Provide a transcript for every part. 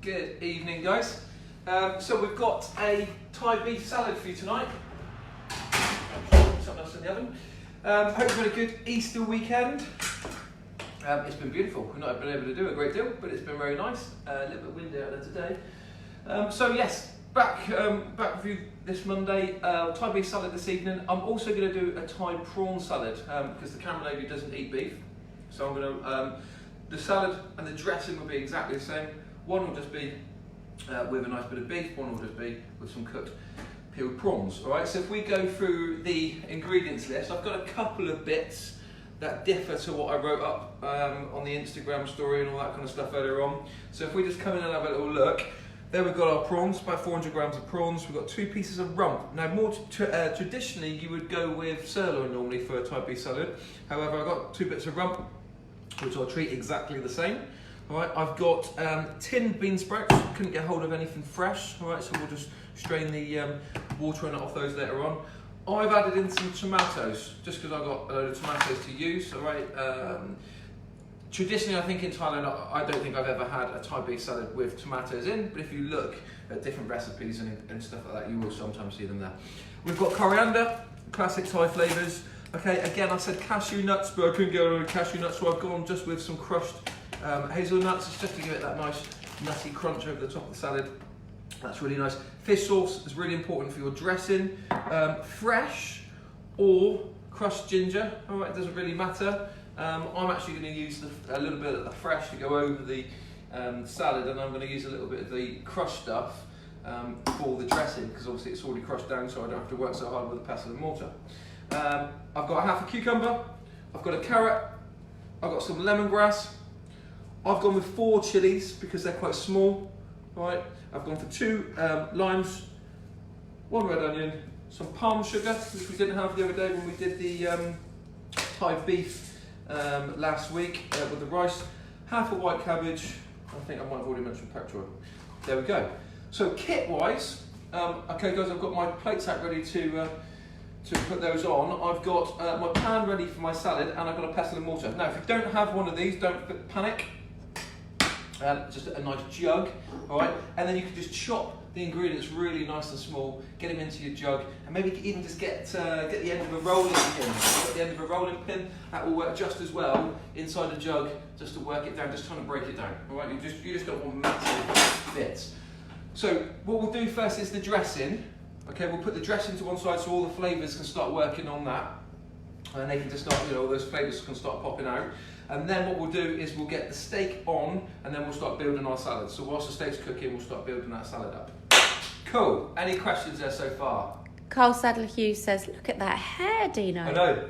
Good evening, guys. So we've got a Thai beef salad for you tonight. Something else in the oven. Hope you've had a good Easter weekend. It's been beautiful. We've not been able to do a great deal, but it's been very nice. A little bit windy out there today. So yes, back with you this Monday. Thai beef salad this evening. I'm also going to do a Thai prawn salad because the camera lady doesn't eat beef. So I'm going to the salad and the dressing will be exactly the same. One will just be with a nice bit of beef. One will just be with some cooked peeled prawns. All right. So if we go through the ingredients list, I've got a couple of bits that differ to what I wrote up on the Instagram story and all that kind of stuff earlier on. So if we just come in and have a little look, there we've got our prawns, about 400 grams of prawns. We've got 2 pieces of rump. Now, more traditionally, you would go with sirloin normally for a Thai beef salad. However, I've got 2 bits of rump, which I'll treat exactly the same. All right, I've got tinned bean sprouts. Couldn't get hold of anything fresh. All right, so we'll just strain the water and off those later on. I've added in some tomatoes, just because I've got a load of tomatoes to use. All right. Traditionally, I think in Thailand, I don't think I've ever had a Thai beef salad with tomatoes in, but if you look at different recipes and stuff like that, you will sometimes see them there. We've got coriander, classic Thai flavours. Okay, again, I said cashew nuts, but I couldn't get rid of cashew nuts, so I've gone just with some crushed hazelnuts. It's just to give it that nice nutty crunch over the top of the salad. That's really nice. Fish sauce is really important for your dressing. Fresh or crushed ginger, all right, it doesn't really matter. I'm actually going to use a little bit of the fresh to go over the salad, and I'm going to use a little bit of the crushed stuff for the dressing, because obviously it's already crushed down, so I don't have to work so hard with the pestle and mortar. I've got half a cucumber, I've got a carrot, I've got some lemongrass, I've gone with 4 chilies because they're quite small, right? I've gone for 2 limes, 1 red onion, some palm sugar, which we didn't have the other day when we did the Thai beef last week with the rice, half a white cabbage. I think I might have already mentioned petrol. There we go. So kit-wise, okay guys, I've got my plates out ready to put those on. I've got my pan ready for my salad, and I've got a pestle and mortar. Now, if you don't have one of these, don't panic. Just a nice jug, all right? And then you can just chop the ingredients really nice and small, get them into your jug, and maybe even just get the end of a rolling pin. Get the end of a rolling pin, that will work just as well inside a jug, just to work it down, just trying to break it down, all right? You just don't want massive bits. So what we'll do first is the dressing. Okay, we'll put the dressing to one side so all the flavours can start working on that, and they can just start, all those flavours can start popping out. And then what we'll do is we'll get the steak on, and then we'll start building our salad. So whilst the steak's cooking, we'll start building that salad up. Cool. Any questions there so far? Carl Sadler Hughes says, "Look at that hair, Dino." I know.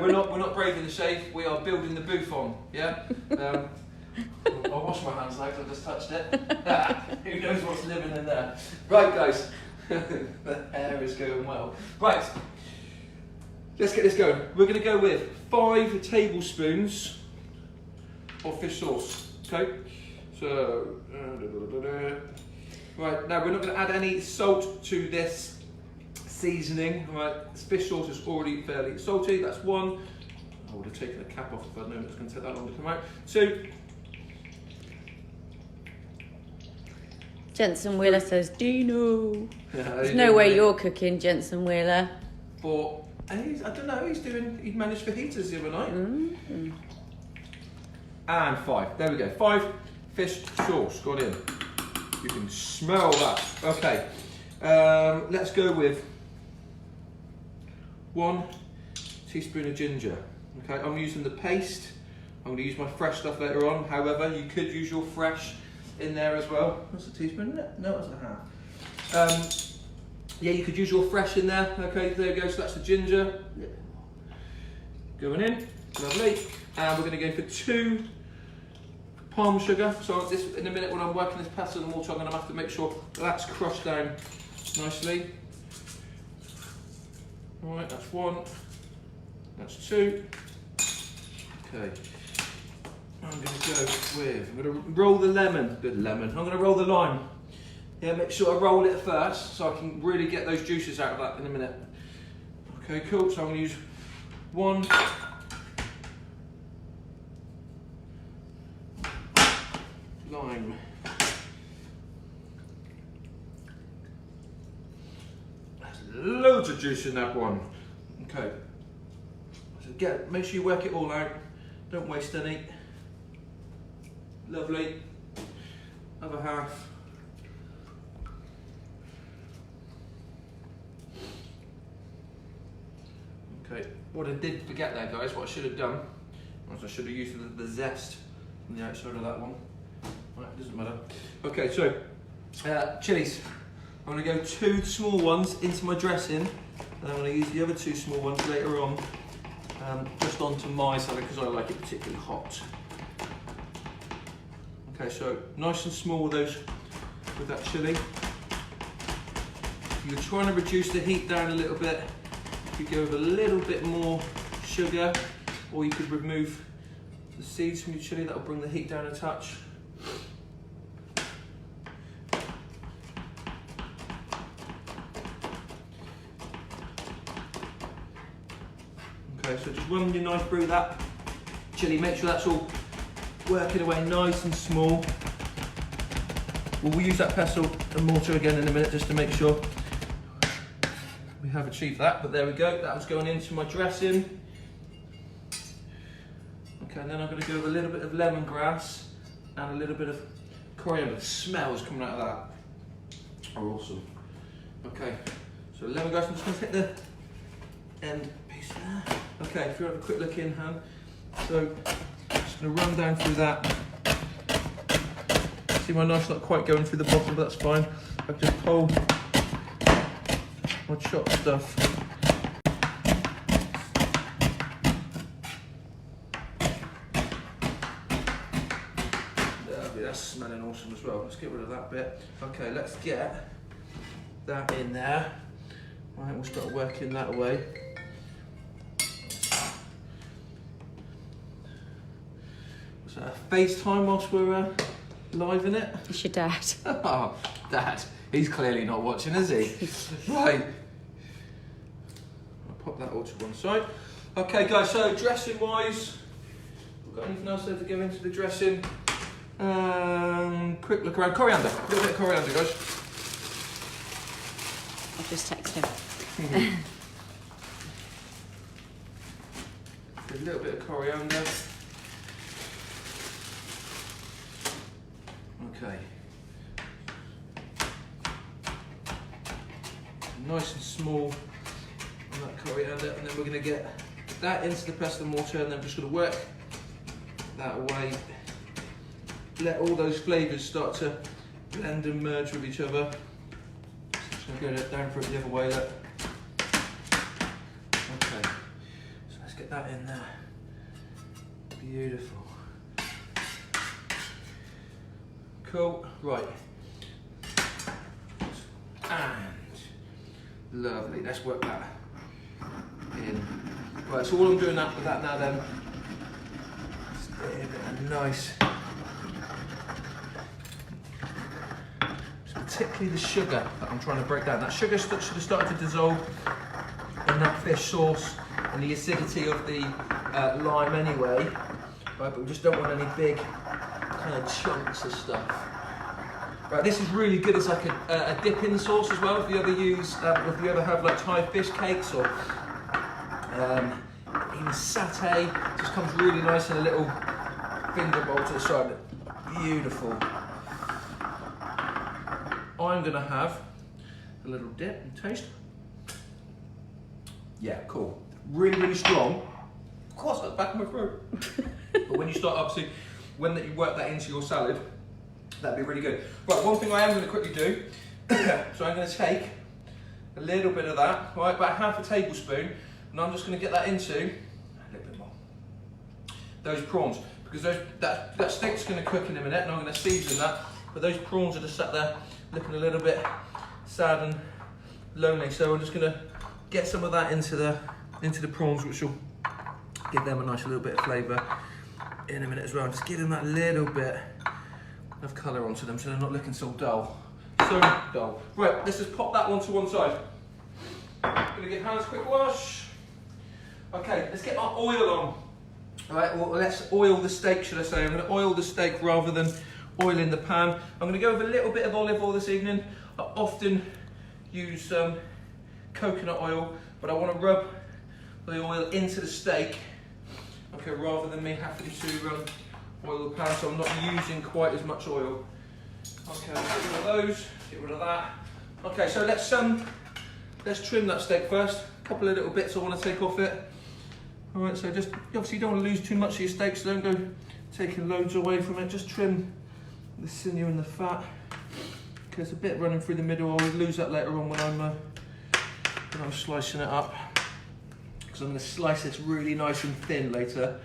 We're not braving the shave. We are building the booth on. Yeah. I'll wash my hands now because I just touched it. Who knows what's living in there? Right, guys. The hair is going well. Right. Let's get this going. We're going to go with 5 tablespoons of fish sauce. Okay. So. Right, now we're not going to add any salt to this seasoning. Right, this fish sauce is already fairly salty. That's 1. I would have taken the cap off if I'd known it was going to take that long to come out. 2. Jensen Wheeler says, "Dino." There's no way you're cooking, Jensen Wheeler. 4. I don't know. He managed fajitas the other night. Mm-hmm. And 5. There we go. 5 fish sauce got in. You can smell that. Okay, let's go with 1 teaspoon of ginger. Okay, I'm using the paste. I'm going to use my fresh stuff later on. However, you could use your fresh in there as well. That's a teaspoon, isn't it? No, that's a half. Yeah, you could use your fresh in there. Okay, there we go. So that's the ginger going in. Lovely. And we're going to go for 2 palm sugar. So this, in a minute when I'm working this pestle and mortar, I'm going to have to make sure that's crushed down nicely. All right, that's 1. That's 2. Okay. I'm going to go with, I'm going to roll the lemon. Good lemon. I'm going to roll the lime. Yeah, make sure I roll it first so I can really get those juices out of that in a minute. Okay, cool. So I'm going to use 1 lime. loads of juice in that one. Okay. So make sure you work it all out. Don't waste any. Lovely. Other half. Okay. What I did forget there, guys, what I should have done was I should have used the zest on the outside of that one. Right, it doesn't matter. Okay, so chilies. I'm going to go 2 small ones into my dressing, and I'm going to use the other 2 small ones later on, just onto my salad because I like it particularly hot. Okay, so nice and small with those, with that chili. You're trying to reduce the heat down a little bit. You could go with a little bit more sugar, or you could remove the seeds from your chili. That'll bring the heat down a touch. Okay, so just run your knife through that chili. Make sure that's all working away nice and small. We'll use that pestle and mortar again in a minute just to make sure we have achieved that, but there we go. That was going into my dressing. Okay, and then I'm going to go with a little bit of lemongrass and a little bit of coriander. The smells coming out of that are awesome. Okay, so lemongrass, I'm just going to hit the end piece there. Okay, if you have a quick look in, Han. So, just going to run down through that. See, my knife's not quite going through the bottom, but that's fine. I've just pulled my chopped stuff. That's smelling awesome as well. Let's get rid of that bit. Okay, let's get that in there. Right, we'll start working that away. Was that a FaceTime whilst we're live in it? It's your dad. Oh, Dad. He's clearly not watching, is he? Right. I'll pop that all to one side. Okay, guys, so dressing wise, we've got anything else there to go into the dressing? Quick look around. Coriander. A little bit of coriander, guys. I'll just text him. A little bit of coriander. Okay. Nice and small on that coriander, and then we're going to get that into the pestle and mortar, and then we're just going to work that away. Let all those flavours start to blend and merge with each other. Just going to go down for it the other way. Look. Okay, so let's get that in there. Beautiful. Cool. Right. And lovely. Let's work that in. Right. So all I'm doing with that now then. Just a bit of nice. Particularly the sugar that I'm trying to break down. That sugar should have started to dissolve in that fish sauce and the acidity of the lime anyway, right, but we just don't want any big kind of chunks of stuff. Right, this is really good as like a dipping sauce as well. If you ever use, if you ever have like Thai fish cakes or even satay, it just comes really nice in a little finger bowl to the side. Beautiful. I'm going to have a little dip and taste. Yeah, cool. Really, really strong. Of course, that's back in my throat. But when you start, obviously, when you work that into your salad, that'd be really good. Right, one thing I am going to quickly do, so I'm going to take a little bit of that, right, about half a tablespoon, and I'm just going to get that into, a little bit more, those prawns, because that steak's going to cook in a minute, and I'm going to season that, but those prawns are just sat there looking a little bit sad and lonely, so I'm just going to get some of that into the prawns, which will give them a nice little bit of flavour in a minute as well. Just give them that little bit of colour onto them so they're not looking so dull. So dull. Right, let's just pop that one to one side. Gonna give hands a quick wash. Okay, let's get our oil on. Alright, well, let's oil the steak, should I say. I'm gonna oil the steak rather than oil in the pan. I'm gonna go with a little bit of olive oil this evening. I often use coconut oil, but I want to rub the oil into the steak, okay, rather than me having to oil the pan, so I'm not using quite as much oil. Okay, get rid of those, get rid of that. Okay, so let's trim that steak first. A couple of little bits I want to take off it. All right, so just obviously you don't want to lose too much of your steak, so don't go taking loads away from it. Just trim the sinew and the fat. Okay, there's a bit running through the middle. I'll lose that later on when I'm slicing it up, because I'm going to slice this really nice and thin later,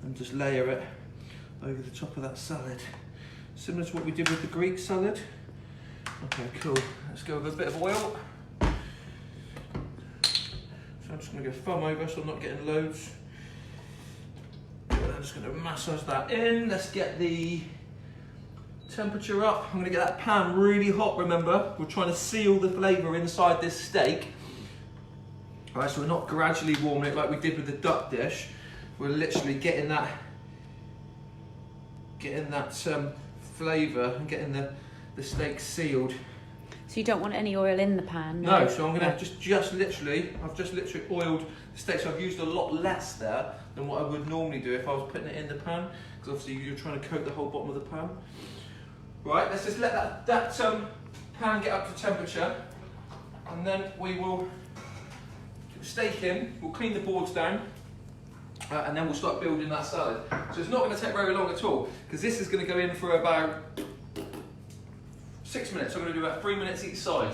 and just layer it over the top of that salad, similar to what we did with the Greek salad. Okay, cool. Let's go with a bit of oil. So I'm just going to go thumb over so I'm not getting loads. And I'm just going to massage that in. Let's get the temperature up. I'm going to get that pan really hot, remember. We're trying to seal the flavour inside this steak. Alright, so we're not gradually warming it like we did with the duck dish. We're literally getting that flavour and getting the steak sealed. So you don't want any oil in the pan? No, so I'm going to I've just literally oiled the steak, so I've used a lot less there than what I would normally do if I was putting it in the pan, because obviously you're trying to coat the whole bottom of the pan. Right, let's just let that pan get up to temperature, and then we will put the steak in, we'll clean the boards down, and then we'll start building that salad. So it's not going to take very long at all, because this is going to go in for about 6 minutes. So I'm going to do about 3 minutes each side.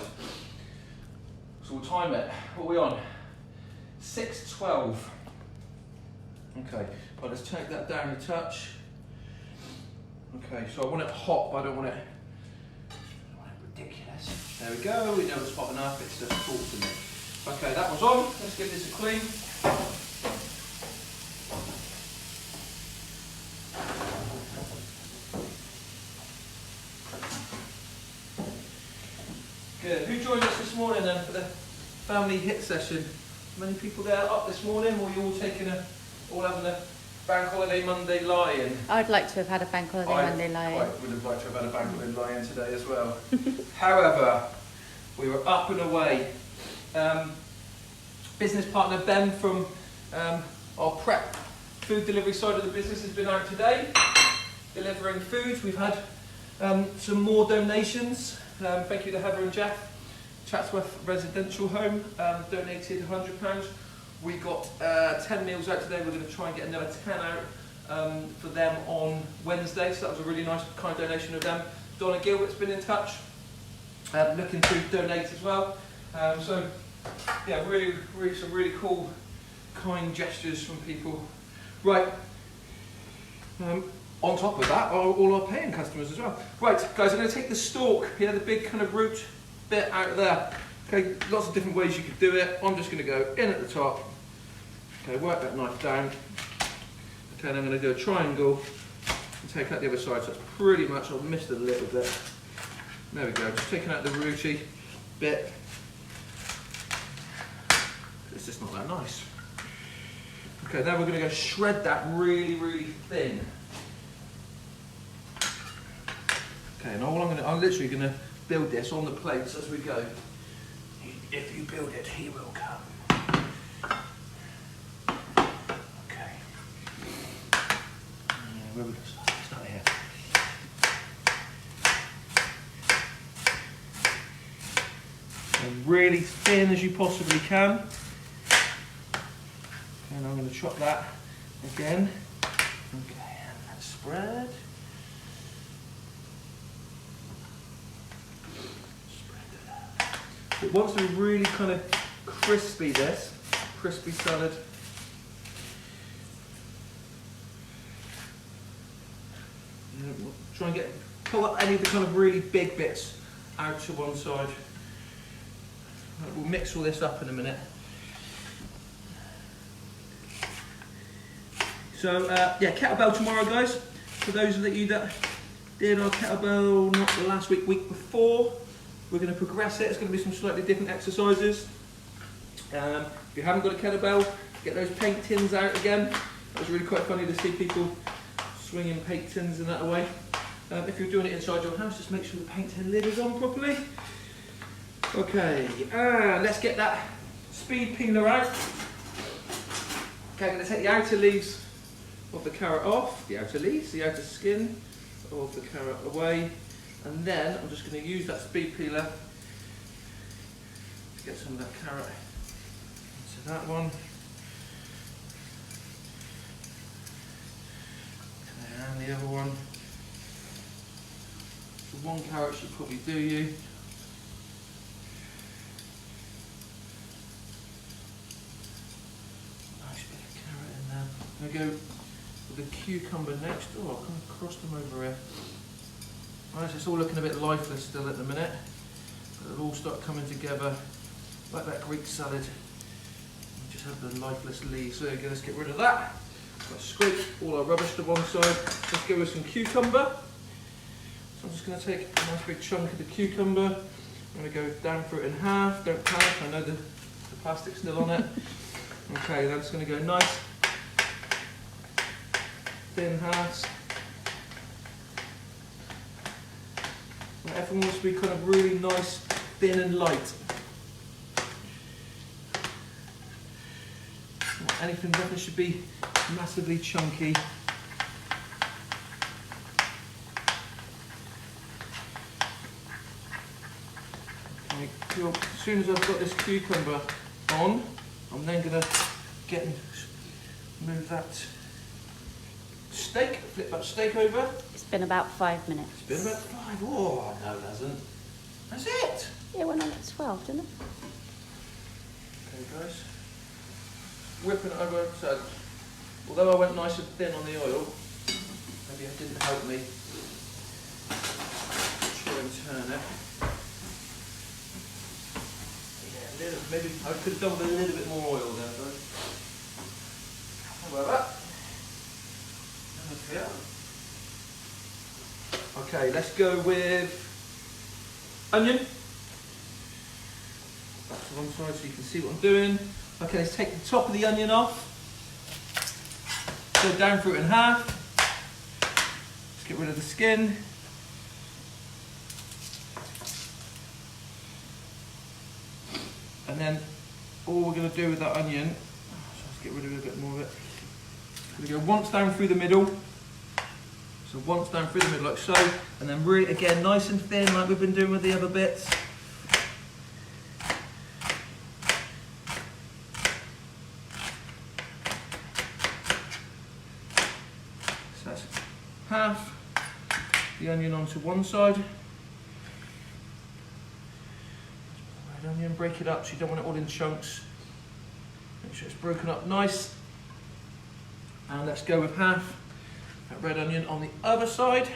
So we'll time it. What are we on? 6:12. Okay, well, let's take that down a touch. Okay, so I want it hot, but I don't want it ridiculous. There we go, we know it's hot enough, it's just talk to me. Okay, that was on. Let's give this a clean. Good. Who joined us this morning then for the family hit session? Many people there up this morning, or you all having a bank holiday Monday lie-in? I'd like to have had a bank holiday Monday lie-in. I would have liked to have had a bank holiday lie-in today as well. However, we were up and away. Business partner Ben from our prep food delivery side of the business has been out today delivering food. We've had some more donations. Thank you to Heather and Jeff. Chatsworth Residential Home donated £100. We got 10 meals out today. We're going to try and get another 10 out for them on Wednesday. So that was a really nice kind donation of them. Donna Gilbert's been in touch, looking to donate as well. So yeah, really some really cool kind gestures from people. Right. On top of that, all our paying customers as well. Right, guys, I'm going to take the stalk, the big kind of root bit out of there. Okay, lots of different ways you could do it. I'm just going to go in at the top. Okay, work that knife down. Okay, and I'm going to do a triangle and take out the other side. So it's pretty much, I've missed a little bit. There we go, just taking out the rooty bit. It's just not that nice. Okay, now we're going to go shred that really, really thin. Okay, and I'm literally going to build this on the plates as we go. If you build it, he will come. Okay. Where are we going to start? Start here. And really thin as you possibly can. And I'm going to chop that again. Okay, and let's spread. It wants to be really kind of crispy, crispy salad. We'll try and pull up any of the kind of really big bits out to one side. We'll mix all this up in a minute. So yeah, kettlebell tomorrow, guys. For those of you that did our kettlebell not the last week before, we're going to progress it. It's going to be some slightly different exercises. If you haven't got a kettlebell, get those paint tins out again. That was really quite funny to see people swinging paint tins in that away. If you're doing it inside your house, just make sure the paint tin lid is on properly. Okay, let's get that speed peeler out. Okay, I'm going to take the outer leaves of the carrot off, the outer leaves, the outer skin of the carrot away, and then I'm just going to use that speed peeler to get some of that carrot into that one. And the other one. So one carrot should probably do you. I'm going to go with the cucumber next. Oh, I've kind of crossed them over here. Right, so it's all looking a bit lifeless still at the minute. But it'll all start coming together like that Greek salad. We just have the lifeless leaves. So let's get rid of that. Let's scrape all our rubbish to one side. Let's go with some cucumber. So I'm just going to take a nice big chunk of the cucumber. I'm going to go down through it in half. Don't panic, I know the plastic's still on it. Okay, then it's going to go nice thin halves. Everything wants to be kind of really nice, thin and light. Anything nothing should be massively chunky. Okay, cool. As soon as I've got this cucumber on, I'm then going to move that steak, flip that steak over. It's been about 5 minutes. It's been about 5. Oh, no, it hasn't. That's it. Yeah, it went on at 12, didn't it? Okay, guys. Whipping it over. So, although I went nice and thin on the oil, maybe it didn't help me. Try and turn it. Yeah, maybe I could have done with a little bit more oil there, guys. How about that? Okay, let's go with onion. Back to one side so you can see what I'm doing. Okay, let's take the top of the onion off. Go down through it in half. Let's get rid of the skin. And then all we're going to do with that onion, let's get rid of a bit more of it. We're going to go once down through the middle. So once down through the middle like so, and then really again nice and thin like we've been doing with the other bits. So that's half the onion onto one side. Red onion, break it up so you don't want it all in chunks. Make sure it's broken up nice. And let's go with half that red onion on the other side.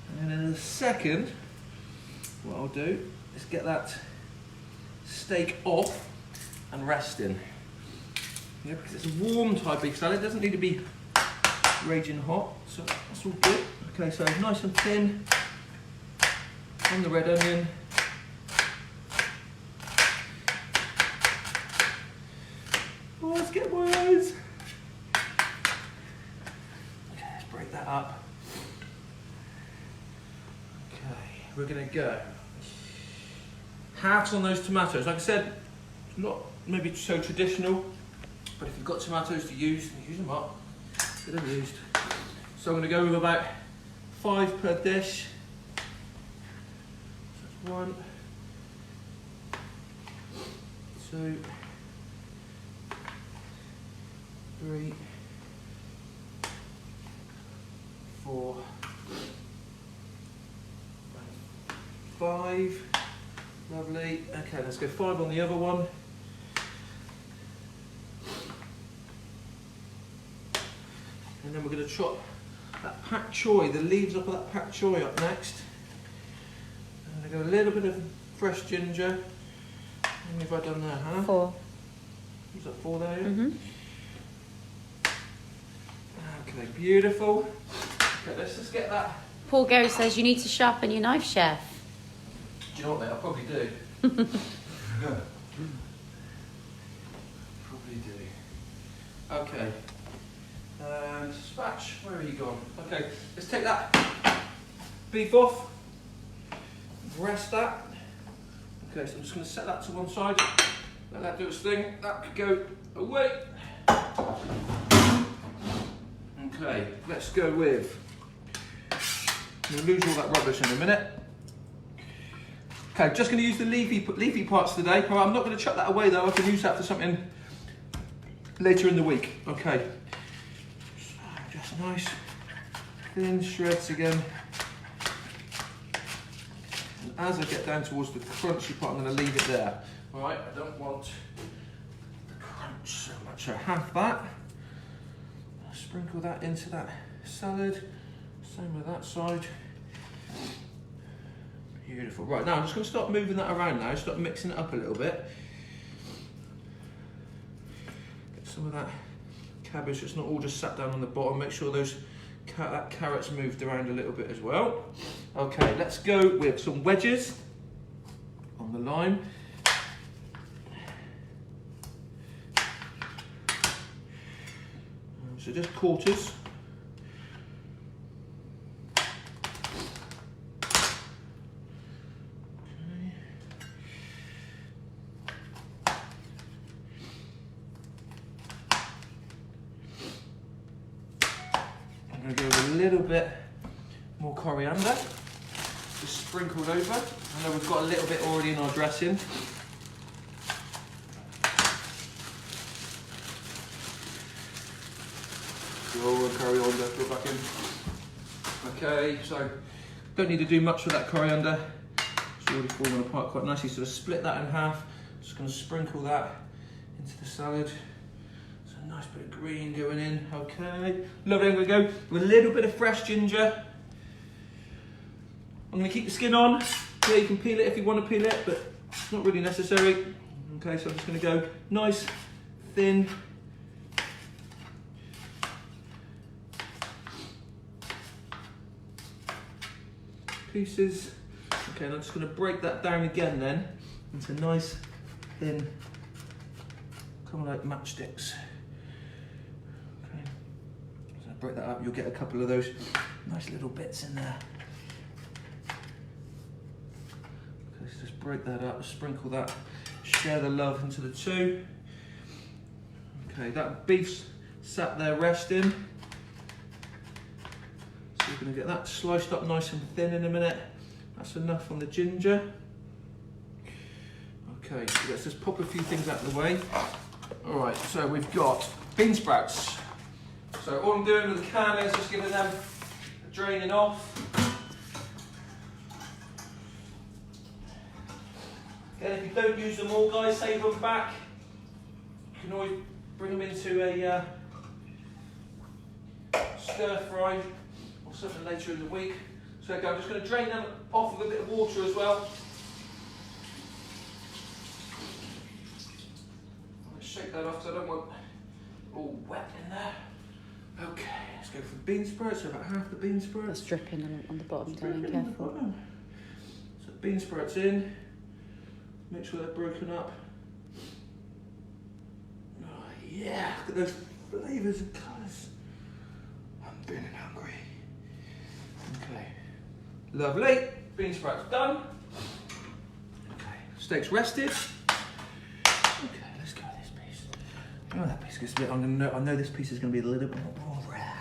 And then in a second, what I'll do is get that steak off and resting. Yeah, because it's a warm type of salad, it doesn't need to be raging hot, so that's all good. Okay, so nice and thin on the red onion. Oh, let's get my eyes. Okay, let's break that up. Okay, we're gonna go halves on those tomatoes. Like I said, not maybe so traditional, but if you've got tomatoes to use them up. Get them used. So I'm gonna go with about 5 per dish. So that's 1, 2, 3, 4, 5. Lovely. Okay, let's go 5 on the other one. And then we're going to chop that pak choy, the leaves up of that pak choy up next. And I got a little bit of fresh ginger. How many have I done there, huh? 4. Is that 4 there? Yeah? Mm-hmm. Okay, beautiful. Okay, let's just get that. Paul Gary says you need to sharpen your knife, chef. Do you know what, mate? I probably do. Probably do. Okay. Dispatch, where are you gone? Okay, let's take that beef off. rest that. Okay, so I'm just going to set that to one side. Let that do its thing. That could go away. Okay, let's go with. I'm going to lose all that rubbish in a minute. Okay, just going to use the leafy parts today. I'm not going to chuck that away though. I can use that for something later in the week. Okay, so just nice thin shreds again. And as I get down towards the crunchy part, I'm going to leave it there. All right, I don't want the crunch so much. So half that. I'll sprinkle that into that salad. Same with that side. Beautiful. Right, now I'm just going to start moving that around now, start mixing it up a little bit. Get some of that cabbage that's not all just sat down on the bottom. Make sure that carrot's moved around a little bit as well. Okay, let's go with some wedges on the lime. So just quarters. I'm going to go with a little bit more coriander, just sprinkled over. I know we've got a little bit already in our dressing. Go coriander, go back in. Okay, so don't need to do much with that coriander. It's already fallen apart quite nicely. So just split that in half. Just going to sprinkle that into the salad. Nice bit of green going in, okay. Lovely, I'm going to go with a little bit of fresh ginger. I'm going to keep the skin on. Yeah, you can peel it if you want to peel it, but it's not really necessary. Okay, so I'm just going to go nice, thin. Pieces. Okay, and I'm just going to break that down again then into nice, thin, kind of like matchsticks. Break that up, you'll get a couple of those nice little bits in there. Okay, so just break that up, sprinkle that, share the love into the two. Okay, that beef's sat there resting. So you're going to get that sliced up nice and thin in a minute. That's enough on the ginger. Okay, so let's just pop a few things out of the way. All right, so we've got bean sprouts. So all I'm doing with the can is just giving them a draining off. Again, if you don't use them all, guys, save them back. You can always bring them into a stir fry or something later in the week. So okay, I'm just going to drain them off with a bit of water as well. I'm going to shake that off so I don't want it all wet in there. Okay, let's go for bean sprouts, so about half the bean sprouts. It's dripping on the bottom, darling, careful. So bean sprouts in, make sure they're broken up. Oh yeah, look at those flavours and colours. I'm feeling hungry. Okay, lovely, bean sprouts done. Okay, steak's rested. Okay, let's go with this piece. Oh, that piece gets a bit, I know this piece is going to be a little bit more rare.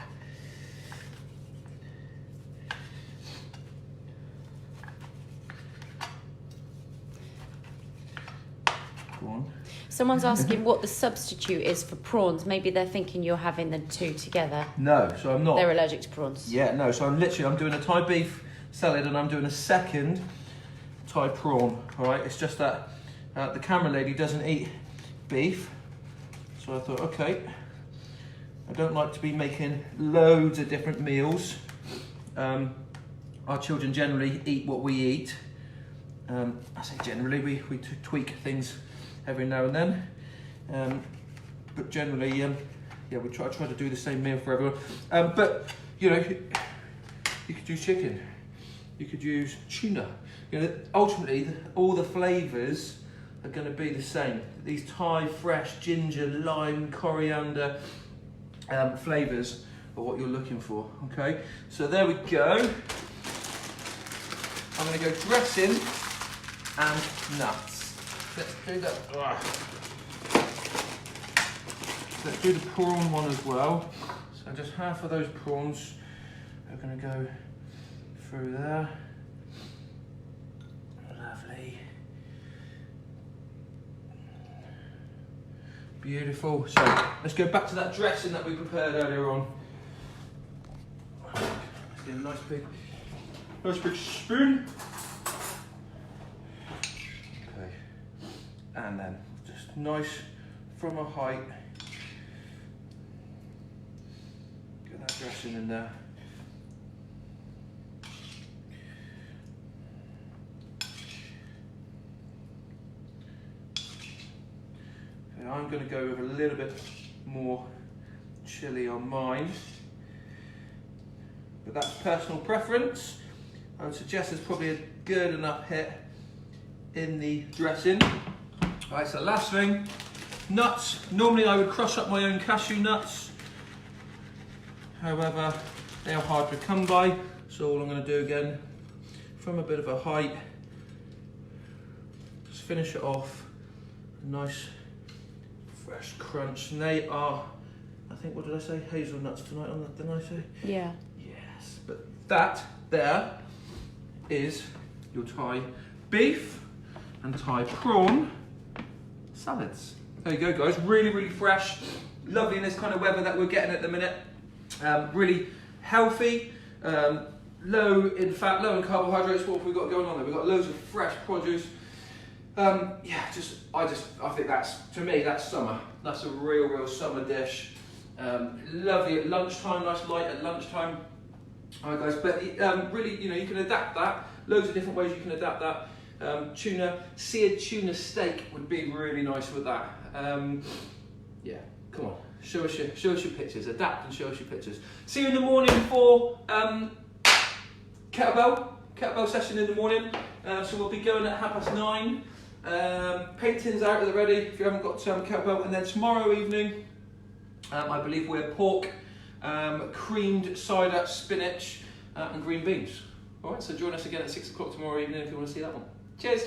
Go on. Someone's asking what the substitute is for prawns. Maybe they're thinking you're having the two together. No, so I'm not. They're allergic to prawns. Yeah, no, so I'm doing a Thai beef salad and I'm doing a second Thai prawn, all right? It's just that the camera lady doesn't eat beef. So I thought, okay, I don't like to be making loads of different meals. Our children generally eat what we eat. I say generally, we tweak things every now and then. But generally, yeah, we try to do the same meal for everyone. But, you know, you could use chicken. You could use tuna. You know, ultimately, all the flavours are going to be the same. These Thai fresh ginger, lime, coriander flavours are what you're looking for. Okay, so there we go. I'm going to go dressing and nuts. Let's do that. Let's do the prawn one as well. So just half of those prawns are going to go through there. Lovely. Beautiful. So let's go back to that dressing that we prepared earlier on. Let's get a nice big spoon. Okay. And then just nice from a height. Get that dressing in there. I'm going to go with a little bit more chilli on mine, but that's personal preference. I would suggest there's probably a good enough hit in the dressing. Right, so last thing, nuts. Normally I would crush up my own cashew nuts, however they are hard to come by, so all I'm going to do again, from a bit of a height, just finish it off, a nice fresh crunch. And they are, I think, what did I say? Hazelnuts tonight on that, didn't I say? Yeah. Yes, but that there is your Thai beef and Thai prawn salads. There you go, guys. Really, really fresh. Lovely in this kind of weather that we're getting at the minute. Really healthy, low in fat, low in carbohydrates. What have we got going on there? We've got loads of fresh produce. Yeah, I think that's, to me, that's summer. That's a real summer dish. Lovely at lunchtime, nice light at lunchtime. Alright guys, but really, you can adapt that. Loads of different ways you can adapt that. Seared tuna steak would be really nice with that. Yeah, come on, show us your pictures. Adapt and show us your pictures. See you in the morning for kettlebell session in the morning. So we'll be going at 9:30. Paintings out at the ready if you haven't got kettlebell, and then tomorrow evening I believe we're pork, creamed cider, spinach and green beans. Alright, so join us again at 6 o'clock tomorrow evening if you want to see that one. Cheers!